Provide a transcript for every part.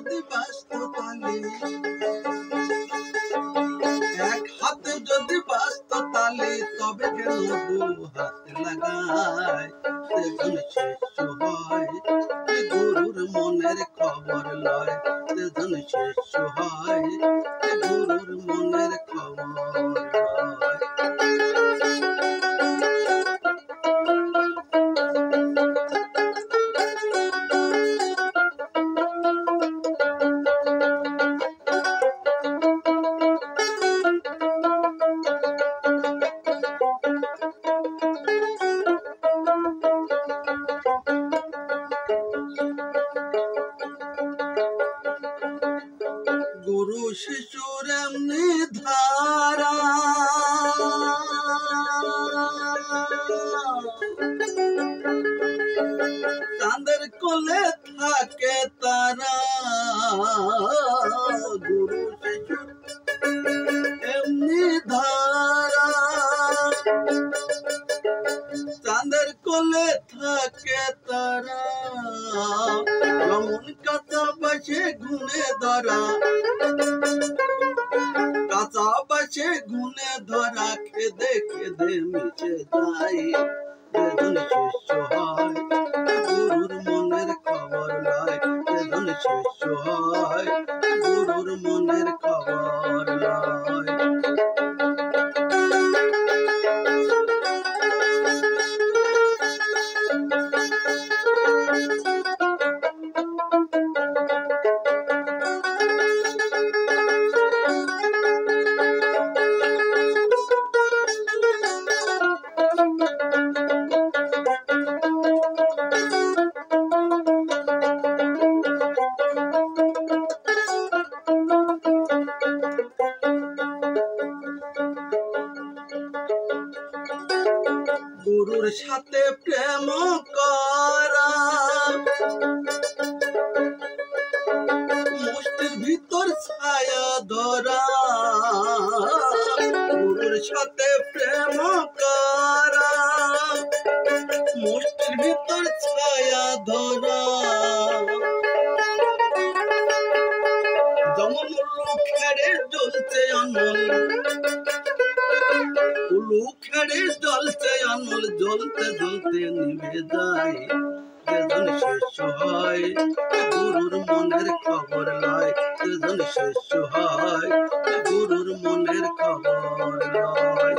যদি বাঁচত তালে, এক হাতে যদি বাঁচত তালে, তবে কেন দু হাত লাগায়? তেজন শিষ্য হয় গুরুর মনের খবর লয়, তেজন শিষ্য হয় গুরুর মনের খবর লয়। গুরু শিশুর এমনি ধারা, চাঁদের কোলে থাকে তারা। গুরু শিশুর এমনি ধারা, চাঁদের কোলে থাকে তারা। যেমন কাঁচা বাসে গুনে ধরা, কাঁচা বাসে গুনে ধরা, খেদে খেদে মিশে যায়। তেজন শিষ্য হয় গুরুর মনের খবর লয়, তেজন শিষ্য হয় গুরুর মনের খবর লয়। গুরুর সাথে প্রেম করা, মুষ্টির ভিতর ছায়া ধরা। গুরুর সাথে প্রেম করা, মুষ্টির ভিতর ছায়া ধরা। যেমন উলু খেড়ে জ্বলছে আনল, উলু খেড়ে জ্বলছে আনল, জ্বলতে জ্বলতে নিভে যায়। তেজন শিষ্য হয় গুরুর মনের খবর লয়, তেজন শিষ্য হয় গুরুর মনের খবর লয়।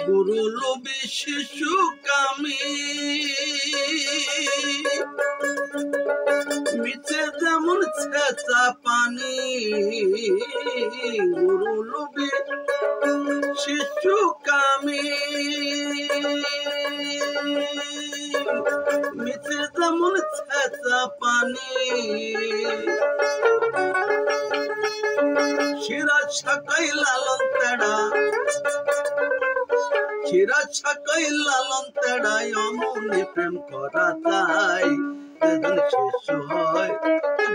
গুরু লোভী শিশু কামী, মিছে যেমন ছেঁচা পানি। গুরু লোভী শিশু কামী, মিছে যেমন ছেঁচা পানি। সিরাজ শাখায় লালন তেড়া, সিরাজ শাখায় লালন তেড়ায়, অমনি প্রেম করা যায়। তেজন শিষ্য হয়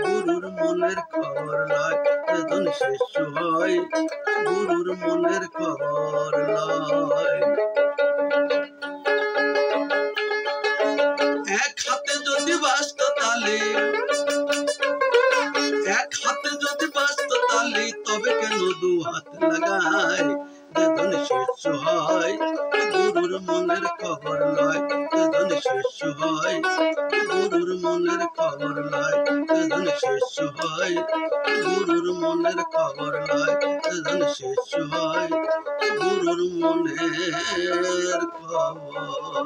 গুরুর মনের খবর লয়, তেজন শিষ্য হয় গুরুর মনের খবর লয়। এক হাতে যদি বাঁচত তালে, এক হাতে যদি বাঁচত তালে, তবে কেন দু হাত লাগায়? তেজন শিষ্য হয় গুরুর মনের খবর লয়, তেজন শিষ্য হয় গুরুর মনের খবর লয়, তেজন শিষ্য হয় গুরুর মনের খবর লয়, তেজন শিষ্য হয় গুরুর মনের খবর